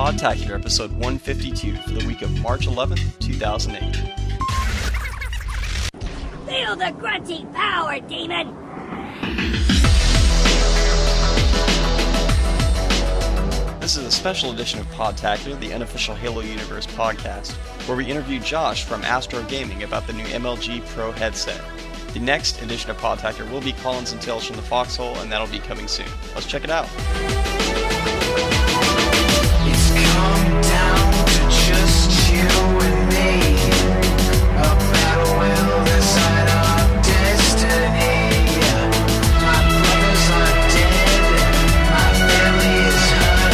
Podtacular episode 152 for the week of March 11th, 2008. Feel the grunting power, demon! This is a special edition of Podtacular, the unofficial Halo Universe podcast, where we interview Josh from Astro Gaming about the new MLG Pro headset. The next edition of Podtacular will be Callins and Tales from the Foxhole, and that'll be coming soon. Let's check it out. It's come down to just you and me. A battle will decide our destiny. My brothers are dead, my family is hurt,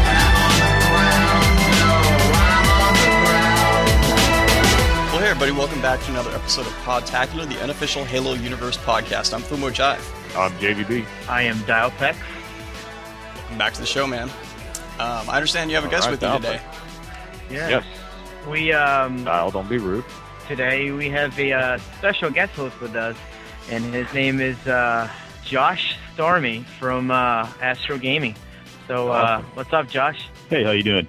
and I'm on the ground. No, I'm on the ground. Well, hey everybody, welcome back to another episode of Podtacular, the unofficial Halo Universe podcast. I'm Fumo Jive. I'm JVB. I am Dialpex. Welcome back to the show, man. I understand you have a guest with you today. Yeah. Yes. We Dial, don't be rude. today we have a special guest host with us, and his name is Josh Stormy from Astro Gaming. So what's up, Josh? Hey, how you doing?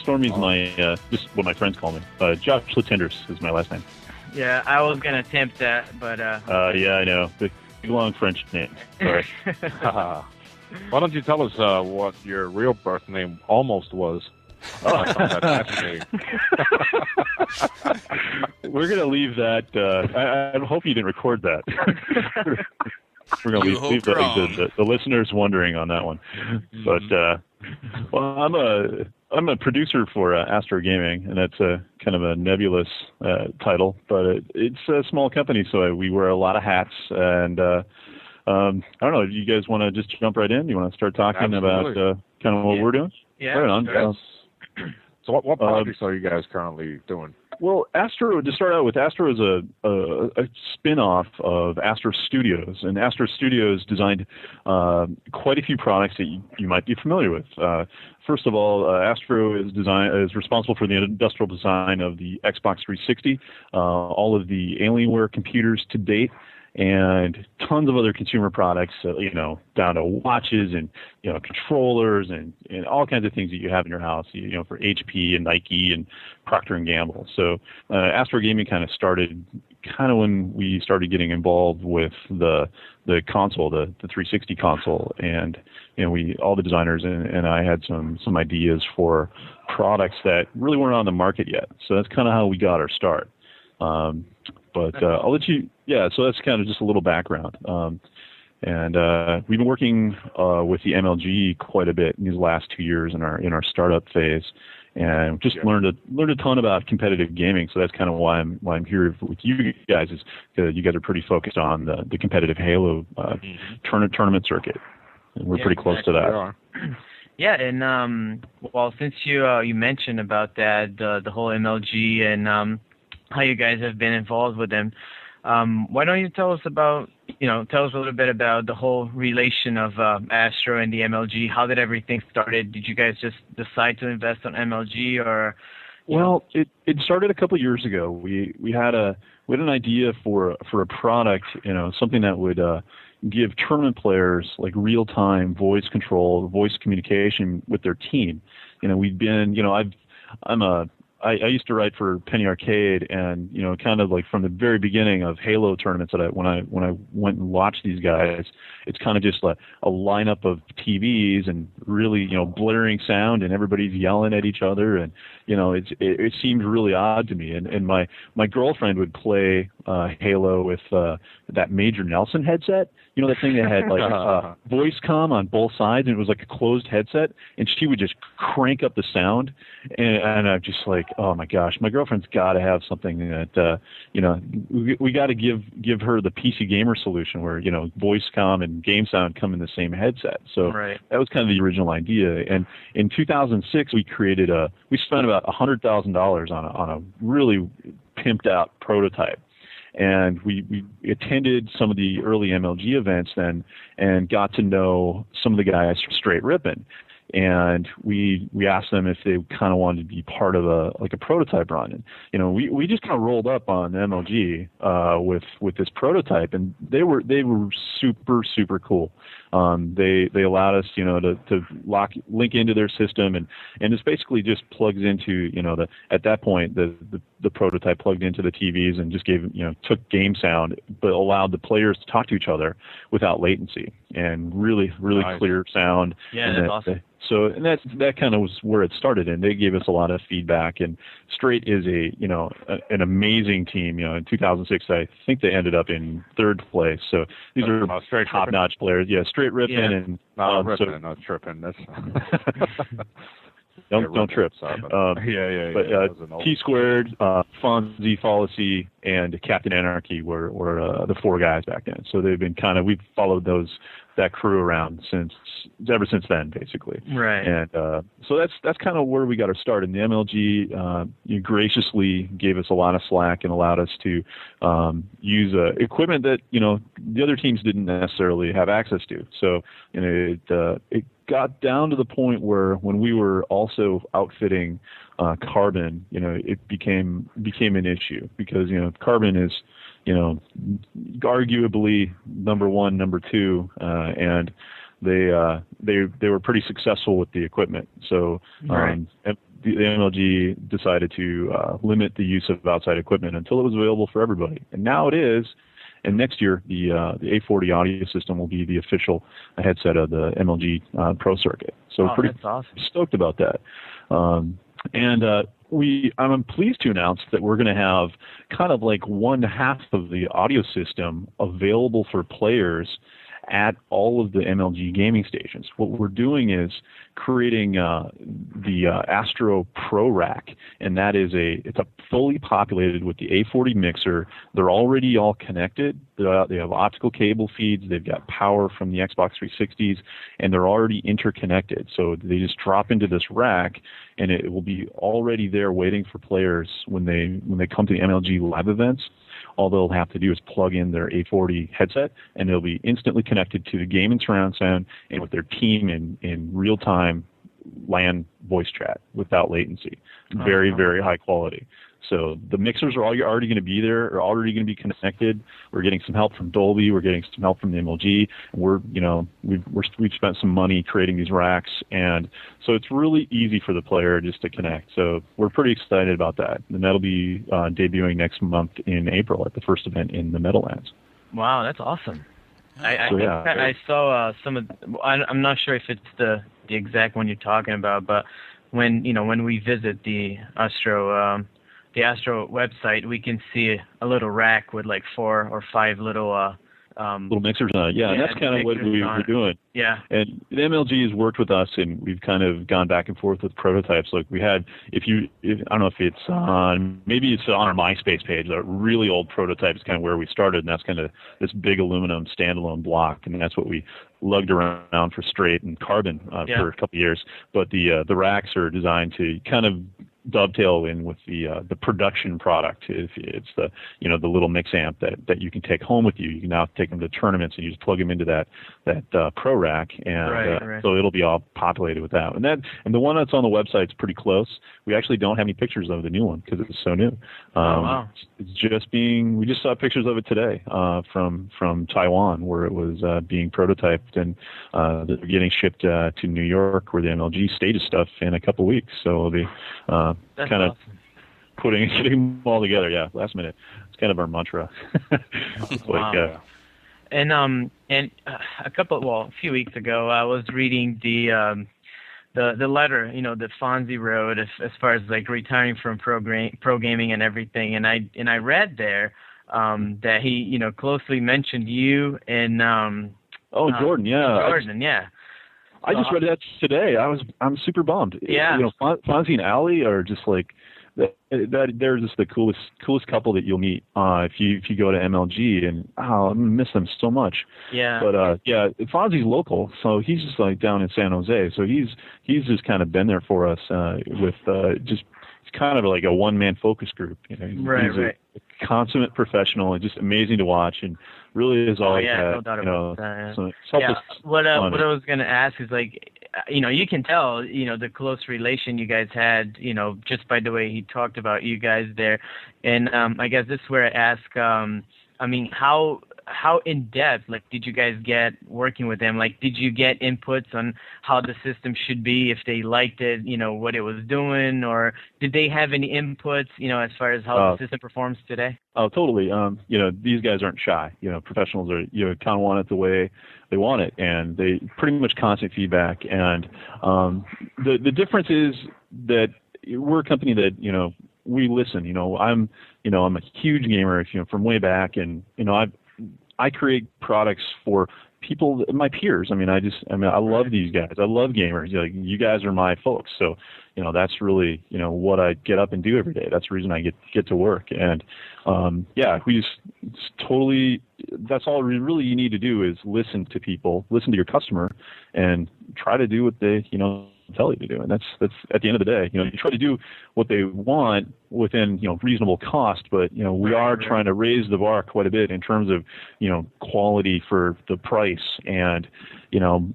Stormy's my just what my friends call me. Josh Latenders is my last name. Yeah, I was gonna attempt that, but Yeah, I know. Big long French name. Sorry. Why don't you tell us what your real birth name almost was? I found that fascinating. We're gonna leave that. I hope you didn't record that. We're gonna leave the listeners wondering on that one. But well, I'm a producer for Astro Gaming, and that's a kind of a nebulous title, but it's a small company, so we wear a lot of hats. And I don't know. You guys want to just jump right in? You want to start talking about kind of what we're doing? yeah. Right on. Yes. So what projects are you guys currently doing? Well, Astro, to start out with, Astro is a spin-off of Astro Studios, and Astro Studios designed quite a few products that you might be familiar with. First of all, Astro is responsible for the industrial design of the Xbox 360, all of the Alienware computers to date, and tons of other consumer products, down to watches and, controllers and all kinds of things that you have in your house, for HP and Nike and Procter & Gamble. So Astro Gaming kind of started when we started getting involved with the console, the 360 console. And, all the designers and I had some ideas for products that really weren't on the market yet. So that's kind of how we got our start. But I'll let you, so that's kind of just a little background. And we've been working with the MLG quite a bit in these last 2 years in our startup phase, and just learned a ton about competitive gaming. So that's kind of why I'm here with you guys, is because you guys are pretty focused on the competitive Halo tournament circuit, and we're pretty close to that. Yeah, and well, since you mentioned about that, the whole MLG and how you guys have been involved with them, why don't you tell us a little bit about the whole relation of Astro and the MLG? How did everything started? Did you guys just decide to invest on MLG, or? Well, it started a couple of years ago. We had an idea for a product, something that would give tournament players like real-time voice control, voice communication with their team. We've been, I used to write for Penny Arcade, and kind of like from the very beginning of Halo tournaments, that when I went and watched these guys, it's kind of just like a lineup of TVs and really blaring sound, and everybody's yelling at each other, and it seemed really odd to me. And my girlfriend would play Halo with that Major Nelson headset, that thing that had like voice comm on both sides, and it was like a closed headset, and she would just crank up the sound, and I'm just like, oh my gosh, my girlfriend's got to have something that we got to give her the PC gamer solution, where voice comm and game sound come in the same headset. So that was kind of the original idea. And in 2006, we spent about $100,000 on a really pimped out prototype. And we attended some of the early MLG events then, and got to know some of the guys straight ripping. And we asked them if they kind of wanted to be part of a prototype run. And we just kind of rolled up on MLG with this prototype, and they were super cool. They allowed us, to link into their system, and it's basically just plugs into, at that point the prototype plugged into the TVs and just took game sound, but allowed the players to talk to each other without latency and really Nice. clear sound. Yeah, that's awesome. So that kind of was where it started, and they gave us a lot of feedback. And Straight is an amazing team. In 2006, I think they ended up in 3rd place. So these are Straight top-notch players. Yeah, Straight ripping and ripping, not tripping. That's don't trip. But T Squared, Fonzie, Fallacy, and Captain Anarchy were the 4 guys back then. So they've been we've followed that crew around ever since then, basically. Right. And so that's kind of where we got our start. And the MLG graciously gave us a lot of slack and allowed us to use equipment that the other teams didn't necessarily have access to. So it got down to the point where when we were also outfitting Carbon, it became an issue because Carbon is arguably number 1, number 2, and they were pretty successful with the equipment. So the MLG decided to limit the use of outside equipment until it was available for everybody, and now it is. And next year, the A40 audio system will be the official headset of the MLG Pro Circuit. So that's awesome. Stoked about that. I'm pleased to announce that we're going to have kind of like 1/2 of the audio system available for players at all of the MLG gaming stations. What we're doing is creating the Astro Pro Rack, and that is it's fully populated with the A40 mixer. They're already all connected. They have optical cable feeds. They've got power from the Xbox 360s, and they're already interconnected. So they just drop into this rack, and it will be already there waiting for players when they come to the MLG live events. All they'll have to do is plug in their A40 headset, and they'll be instantly connected to the game and surround sound and with their team in real-time LAN voice chat without latency. Very, very high quality. So the mixers are already going to be there, are already going to be connected. We're getting some help from Dolby. We're getting some help from the MLG. And we've spent some money creating these racks, and so it's really easy for the player just to connect. So we're pretty excited about that, and that'll be debuting next month in April at the first event in the Meadowlands. Wow, that's awesome. I saw some of. I'm not sure if it's the exact one you're talking about, but when we visit the Astro website, we can see a little rack with like 4 or 5 little mixers on it. Yeah, and that's kind of what we were doing. Yeah. And the MLG has worked with us, and we've kind of gone back and forth with prototypes. Like we had, I don't know if it's on, maybe it's on our MySpace page. A really old prototype is kind of where we started, and that's kind of this big aluminum standalone block, and that's what we lugged around for Straight and Carbon for a couple of years. But the racks are designed to kind of dovetail in with the production product. It's the the little mix amp that you can take home with you. You can now take them to tournaments and you just plug them into that Pro Rack, and so it'll be all populated with that. And the one that's on the website is pretty close. We actually don't have any pictures of the new one because it's so new. It's just we just saw pictures of it today from Taiwan, where it was being prototyped, and they're getting shipped to New York, where the MLG stages stuff in a couple weeks. So it'll be that's kind of awesome. getting them all together, last minute. It's kind of our mantra. Wow. And a few weeks ago, I was reading the letter, that Fonzie wrote as far as like retiring from pro gaming and everything, and I read there that he closely mentioned you and Jordan, Jordan, I just read that today. I'm super bummed. Yeah. Fonzie and Allie are just like they're just the coolest couple that you'll meet if you go to MLG, and I'm gonna miss them so much. Yeah. But Fonzie's local, so he's just like down in San Jose. So he's just kind of been there for us with just it's kind of like a one-man focus group. He's a consummate professional and just amazing to watch, and really is always had. No doubt about that. So what I was going to ask is, like, you can tell, the close relation you guys had, just by the way he talked about you guys there. And I guess this is where I ask, how how in depth did you guys get working with them? Did you get inputs on how the system should be, if they liked it, what it was doing, or did they have any inputs, as far as how the system performs today? Oh, totally. These guys aren't shy. Professionals are, kind of want it the way they want it, and they pretty much constant feedback. And the difference is that we're a company that, we listen. I'm a huge gamer, from way back, and I create products for people, my peers. I love these guys. I love gamers. You guys are my folks. So, that's really, what I get up and do every day. That's the reason I get to work. And, we just totally, that's all really you need to do is listen to people, listen to your customer, and try to do what they, tell you to do. And that's at the end of the day, you try to do what they want within, reasonable cost, but, we are trying to raise the bar quite a bit in terms of, quality for the price. And,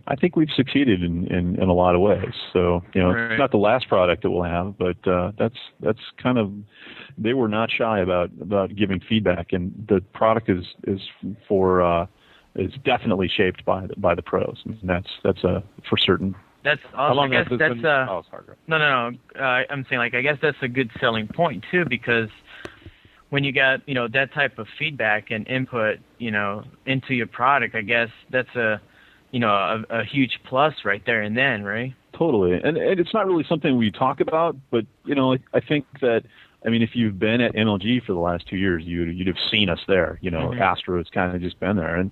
I think we've succeeded in a lot of ways. So, it's not the last product that we'll have, but, that's kind of, they were not shy about giving feedback, and the product is definitely shaped by the pros. And that's for certain. That's awesome. How long I guess has this been? Oh, sorry. No. I'm saying, I guess that's a good selling point too, because when you got, that type of feedback and input, into your product, I guess that's a huge plus right there and then, right? Totally. And it's not really something we talk about, but, I think that, if you've been at MLG for the last 2 years, you'd have seen us there. Astro has kind of just been there. And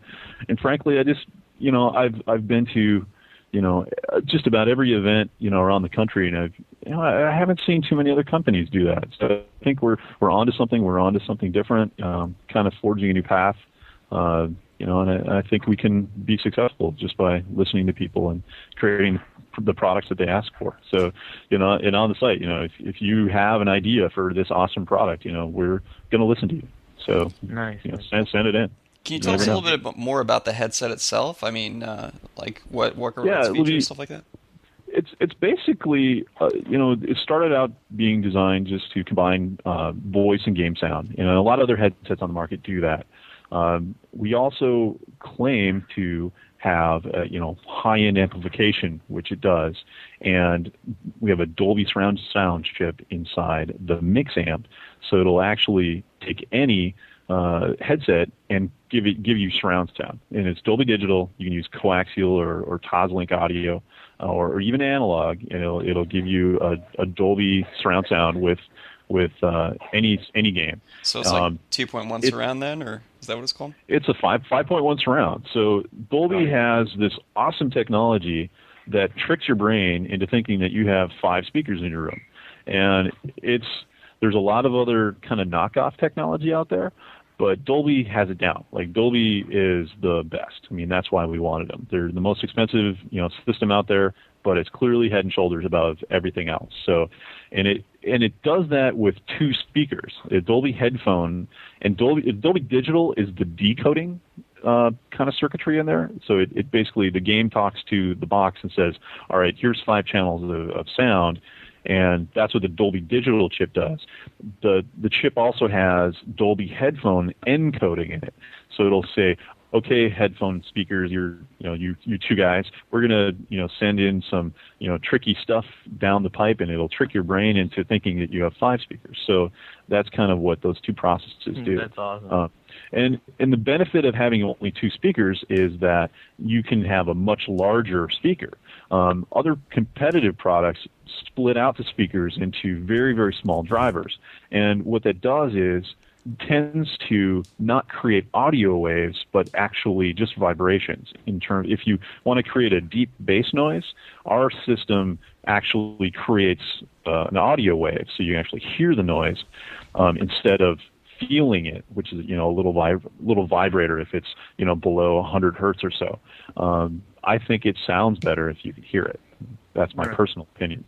frankly, I just, I've been to, just about every event, around the country, and I haven't seen too many other companies do that. So I think we're onto something. We're onto something different, kind of forging a new path. And I think we can be successful just by listening to people and creating the products that they ask for. So, and on the site, if you have an idea for this awesome product, we're going to listen to you. So, nice. Send it in. Can you tell us a little bit more about the headset itself? What features, stuff like that? It's basically, it started out being designed just to combine voice and game sound. A lot of other headsets on the market do that. We also claim to have, high-end amplification, which it does, and we have a Dolby surround sound chip inside the mix amp, so it'll actually take any headset and give you surround sound. And it's Dolby Digital. You can use coaxial or Toslink audio, or even analog. And it'll give you a Dolby surround sound with any game. So it's like 2.1 surround then, or is that what it's called? It's a 5.1 surround. So Dolby has this awesome technology that tricks your brain into thinking that you have 5 speakers in your room. And there's a lot of other kind of knockoff technology out there, but Dolby has it down. Dolby is the best. That's why we wanted them. They're the most expensive, system out there, but it's clearly head and shoulders above everything else. So, and it does that with 2 speakers, a Dolby headphone, and Dolby Digital is the decoding kind of circuitry in there. So it basically, the game talks to the box and says, all right, here's 5 channels of sound. And that's what the Dolby Digital chip does. The chip also has Dolby headphone encoding in it. So it'll say, okay, headphone speakers, you 2 guys, we're gonna, send in some, tricky stuff down the pipe, and it'll trick your brain into thinking that you have 5 speakers. So that's kind of what those 2 processes do. That's awesome. And the benefit of having only 2 speakers is that you can have a much larger speaker. Other competitive products split out the speakers into very, very small drivers. And what that does is tends to not create audio waves, but actually just vibrations. If you want to create a deep bass noise, our system actually creates an audio wave, so you actually hear the noise instead of feeling it, which is a little vibrator if it's below 100 hertz or so. I think it sounds better if you can hear it. That's my personal opinion.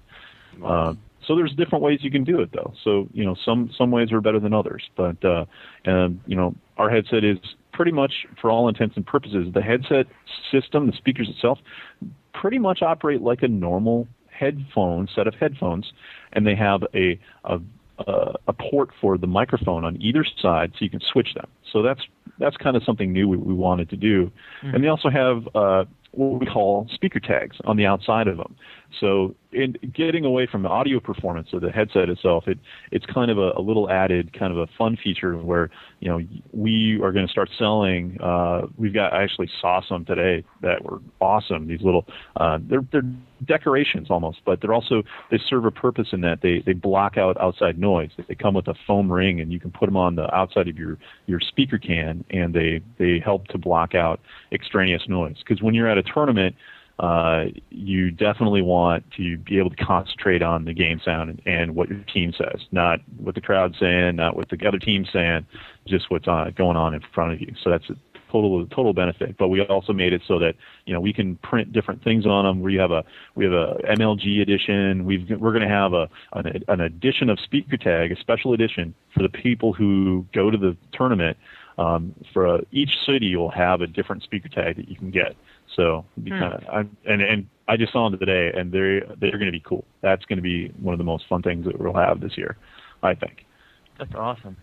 So there's different ways you can do it, though. So some ways are better than others. But our headset is pretty much, for all intents and purposes, the headset system, the speakers itself, pretty much operate like a normal set of headphones, and they have a port for the microphone on either side, so you can switch them. So that's that's kind of something new we wanted to do. Mm-hmm. And they also have what we call speaker tags on the outside of them. So in getting away from the audio performance of the headset itself, it's kind of a little added kind of a fun feature where, we are going to start selling, I actually saw some today that were awesome. These little, they're decorations almost, but they serve a purpose in that they block out outside noise. They come with a foam ring, and you can put them on the outside of your speaker can, and they help to block out extraneous noise. Because when you're at a tournament, you definitely want to be able to concentrate on the game sound and what your team says, not what the crowd's saying, not what the other team's saying, just what's going on in front of you. So that's a total benefit. But we also made it so that we can print different things on them. We have a MLG edition. We're going to have an edition of speaker tag, a special edition for the people who go to the tournament. For each city, you'll have a different speaker tag that you can get. So and I just saw them today, and they're going to be cool. That's going to be one of the most fun things that we'll have this year, I think. That's awesome.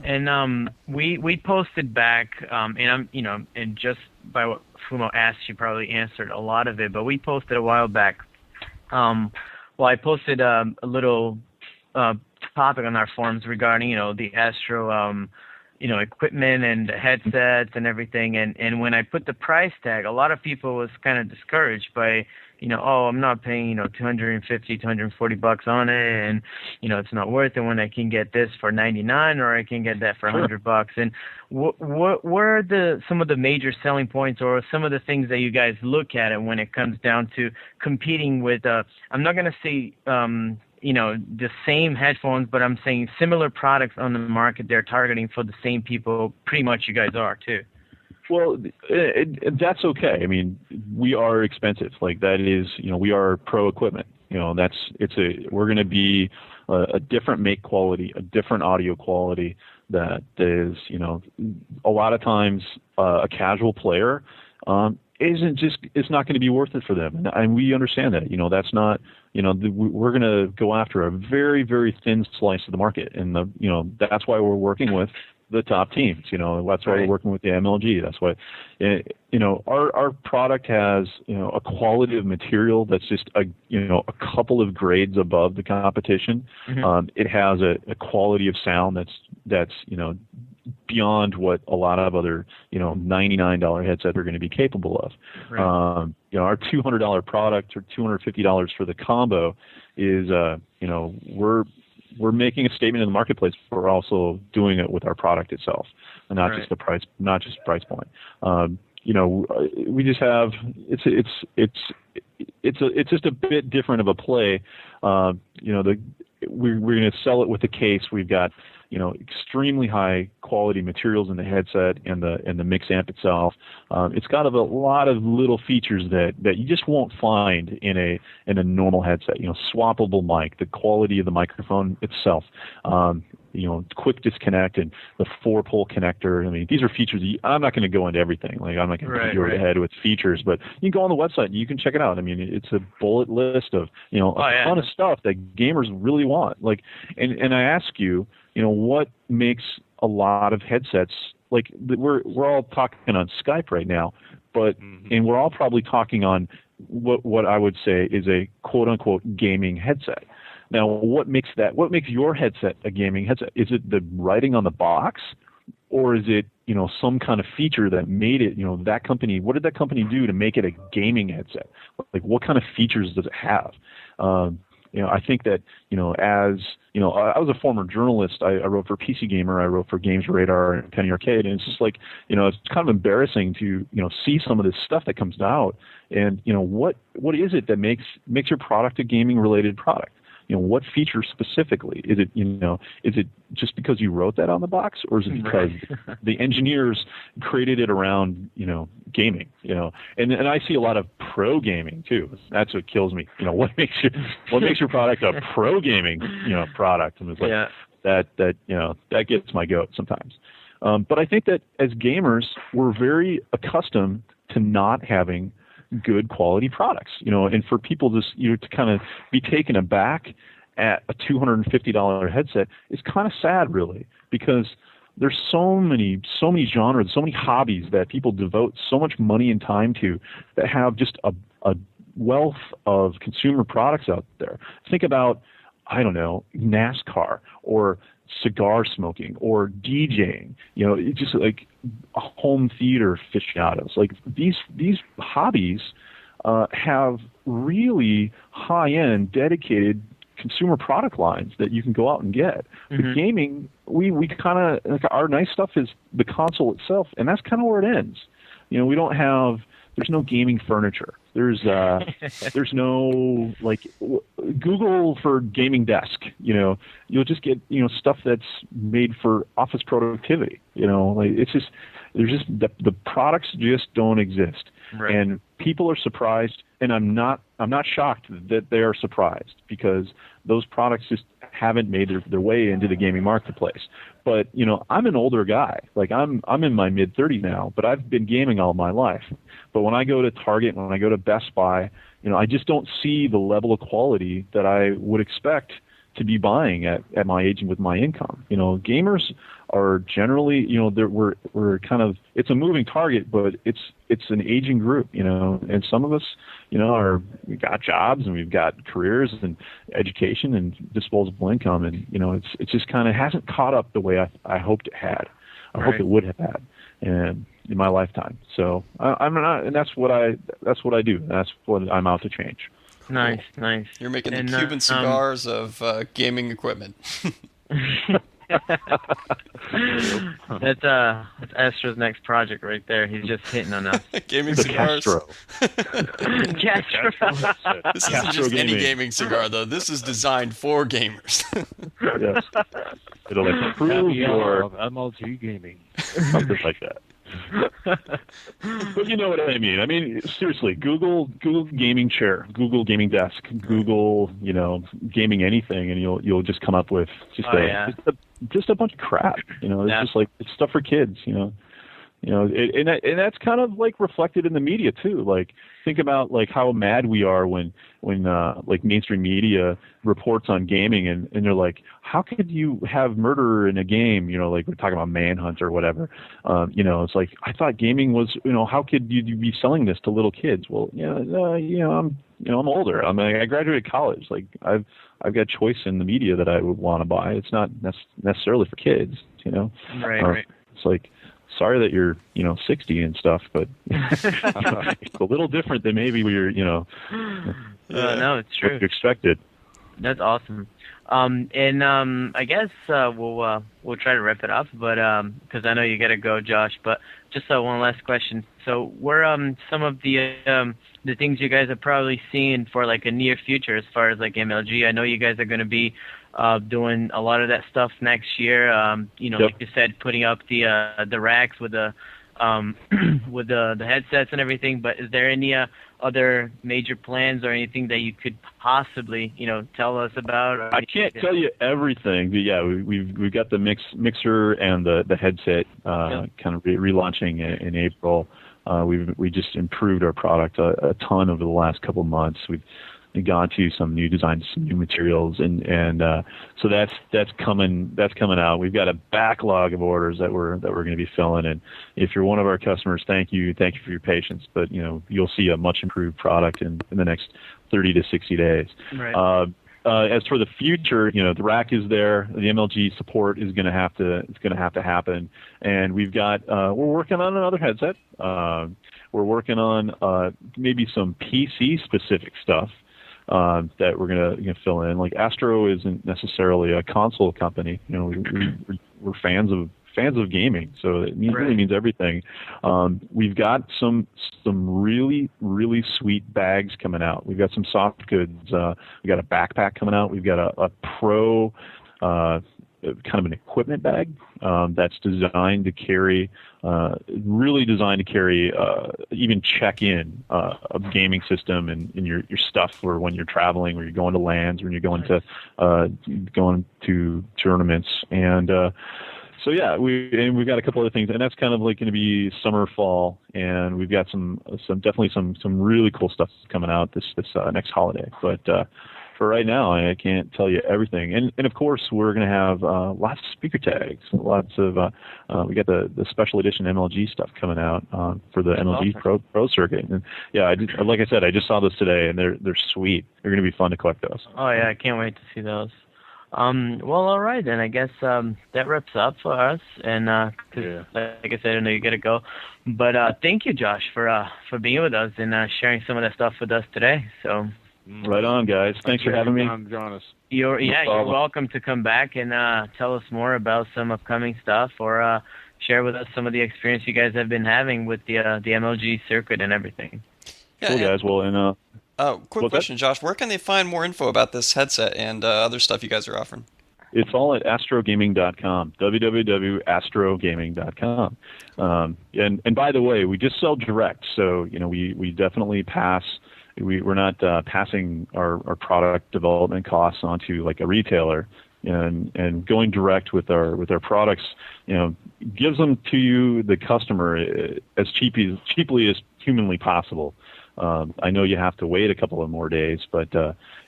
And we posted back, and just by what Fumo asked, you probably answered a lot of it. But we posted a while back. I posted a little topic on our forums regarding the Astro. Equipment and headsets and everything. And when I put the price tag, a lot of people was kind of discouraged by, I'm not paying, $250, $240 on it. And, it's not worth it when I can get this for $99 or I can get that for $100. And what are some of the major selling points or some of the things that you guys look at it when it comes down to competing with, I'm not going to say, the same headphones, but I'm saying similar products on the market they're targeting for the same people pretty much you guys are too. Well, that's okay. I mean, we are expensive. Like that is, we are pro equipment. We're going to be a different make quality, a different audio quality that is, a lot of times a casual player it's not going to be worth it for them. And we understand that, that's not, we're going to go after a very, very thin slice of the market. And that's why we're working with the top teams, that's why we're working with the MLG. That's why, our product has, a quality of material that's just a couple of grades above the competition. Mm-hmm. It has a quality of sound that's beyond what a lot of other, $99 headsets are going to be capable of. Right. Our $200 product or $250 for the combo is, we're making a statement in the marketplace, but we're also doing it with our product itself, and not just the price, not just price point. We just have it's just a bit different of a play. We're going to sell it with a case. We've got extremely high quality materials in the headset and the mix amp itself. It's got a lot of little features that you just won't find in a normal headset. Swappable mic, the quality of the microphone itself, quick disconnect and the 4-pole connector. I mean, these are features. I'm not going to go into everything. Like I'm not going to put you over the head with features, but you can go on the website and you can check it out. I mean, it's a bullet list of a ton of stuff that gamers really want. Like, and I ask you, what makes a lot of headsets, like we're all talking on Skype right now, but and we're all probably talking on what I would say is a quote unquote gaming headset. Now, what makes your headset a gaming headset? Is it the writing on the box, or is it some kind of feature that made it? That company. What did that company do to make it a gaming headset? Like, what kind of features does it have? I think that, as I was a former journalist. I wrote for PC Gamer. I wrote for Games Radar and Penny Arcade. And it's just like, it's kind of embarrassing to, see some of this stuff that comes out. And, what is it that makes your product a gaming related product? What feature specifically? Is it just because you wrote that on the box, or is it because the engineers created it around, gaming, and I see a lot of pro gaming too. That's what kills me. What makes your product a pro gaming, product? And it's like that gets my goat sometimes. But I think that as gamers, we're very accustomed to not having good quality products, and for people to kind of be taken aback at a $250 headset is kind of sad, really, because there's so many genres, so many hobbies that people devote so much money and time to that have just a wealth of consumer products out there. Think about, I don't know, NASCAR or cigar smoking or DJing, it's just like home theater aficionados. Like these hobbies have really high-end, dedicated consumer product lines that you can go out and get. With gaming, we kind of, like, our nice stuff is the console itself, and that's kind of where it ends. We don't have, there's no gaming furniture. There's no, like, Google for gaming desk. You'll just get stuff that's made for office productivity. Like it's just, there's just the products just don't exist. Right. And people are surprised, and I'm not shocked that they are surprised, because those products just haven't made their way into the gaming marketplace. But I'm an older guy. Like I'm in my mid-30s now, but I've been gaming all my life. But when I go to Target, when I go to Best Buy, I just don't see the level of quality that I would expect to be buying at my age and with my income. Gamers are generally, we're kind of, it's a moving target, but it's an aging group, and some of us, we've got jobs and we've got careers and education and disposable income, and it's just kind of hasn't caught up the way I hoped it had. I hope it would have had, and in my lifetime. So I'm not, and that's what I do. That's what I'm out to change. Nice. You're making the Cuban cigars of gaming equipment. That's Astro's next project right there. He's just hitting on us. Gaming The cigars. Castro. Castro. This isn't just any gaming cigar, though. This is designed for gamers. Yes. It'll improve your MLG gaming. something like that. But you know what I mean. I mean, seriously, Google gaming chair, Google gaming desk, Google, gaming anything, and you'll just come up with just a bunch of crap. It's just like, it's stuff for kids. And that's kind of like reflected in the media too. Like, think about like how mad we are when like mainstream media reports on gaming, and they're like, how could you have murder in a game? Like we're talking about Manhunt or whatever. It's like, I thought gaming was, how could you be selling this to little kids? Well, I'm older. I graduated college. Like I've got choice in the media that I would want to buy. It's not necessarily for kids. Right. It's like, sorry that you're 60 and stuff, but it's a little different than maybe no, it's true. what you expected. That's awesome. I guess we'll try to wrap it up, but because I know you gotta go, Josh. But just one last question. So, where some of the things you guys are probably seeing for like a near future as far as like MLG? I know you guys are going to be doing a lot of that stuff next year. Yep. Like you said, putting up the racks with the with the headsets and everything. But is there any other major plans or anything that you could possibly tell us about? I can't tell you everything, but yeah, we've got the mixer and the headset kind of relaunching in April. We just improved our product a ton over the last couple of months. We've gone to some new designs, some new materials, and so that's coming out. We've got a backlog of orders that we're going to be filling, and if you're one of our customers, thank you for your patience. But you'll see a much improved product in the next 30 to 60 days. Right. As for the future, the rack is there. The MLG support is going to have to happen, and we've got we're working on another headset. We're working on maybe some PC specific stuff that we're gonna fill in. Like Astro isn't necessarily a console company. We're fans of gaming, so it really means everything. We've got some really, really sweet bags coming out. We've got some soft goods. We got a backpack coming out. We've got a pro kind of an equipment bag that's designed to carry, even check-in a gaming system and your stuff for when you're traveling, or you're going to LANs, when you're going to tournaments, and so yeah, we've got a couple other things, and that's kind of like going to be summer, fall, and we've got some definitely some really cool stuff coming out this next holiday. But for right now, I can't tell you everything. And of course, we're going to have lots of speaker tags, lots of we got the special edition MLG stuff coming out for the MLG Pro circuit. And yeah, like I said, I just saw those today, and they're sweet. They're going to be fun to collect those. Oh yeah, I can't wait to see those. Well, all right then. I guess that wraps up for us. And like I said, I know you gotta go, but thank you, Josh, for being with us and sharing some of that stuff with us today. So. Right on, guys. Thanks for having me. You're welcome to come back and tell us more about some upcoming stuff, or share with us some of the experience you guys have been having with the MLG circuit and everything. Yeah, cool, guys. Well, and quick question, Josh. Where can they find more info about this headset and other stuff you guys are offering? It's all at astrogaming.com, www.astrogaming.com. And by the way, we just sell direct, so we definitely pass. We're not passing our product development costs onto like a retailer, and going direct with our products, gives them to you, the customer, as cheaply as humanly possible. I know you have to wait a couple of more days, but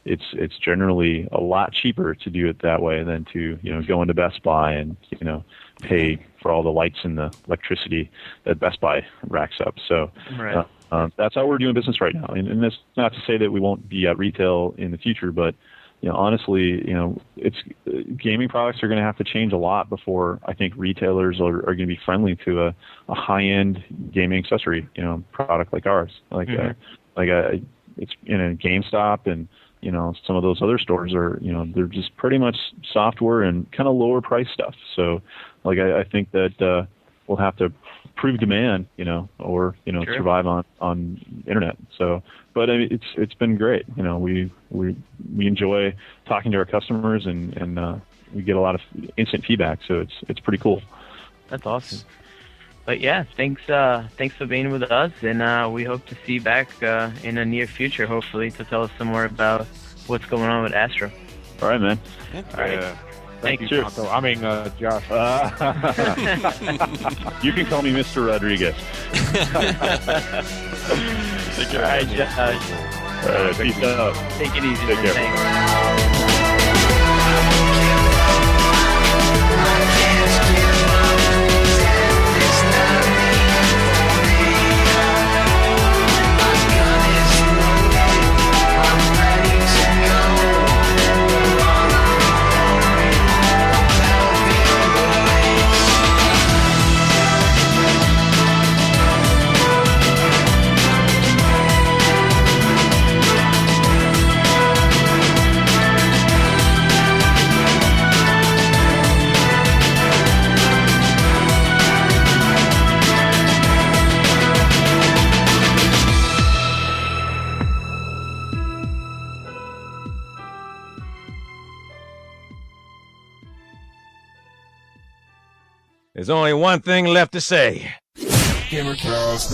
it's generally a lot cheaper to do it that way than to go into Best Buy and pay for all the lights and the electricity that Best Buy racks up. So. Right. That's how we're doing business right now, and that's not to say that we won't be at retail in the future, but honestly, it's gaming products are going to have to change a lot before I think retailers are going to be friendly to a high-end gaming accessory, product like ours, it's GameStop and some of those other stores are they're just pretty much software and kind of lower price stuff. So I think that we'll have to prove demand, or Sure. survive on internet. So, but I mean, it's been great. We enjoy talking to our customers, and we get a lot of instant feedback. So it's pretty cool. That's awesome. But yeah, thanks for being with us, and we hope to see you back in the near future, hopefully, to tell us some more about what's going on with Astro. All right, man. Yeah. All right. Thank you, Tonto. I mean, Josh. You can call me Mr. Rodriguez. Take care. All right, Josh. All right, peace out. Take it easy. Take care. Thanks. There's only one thing left to say. Gamercast.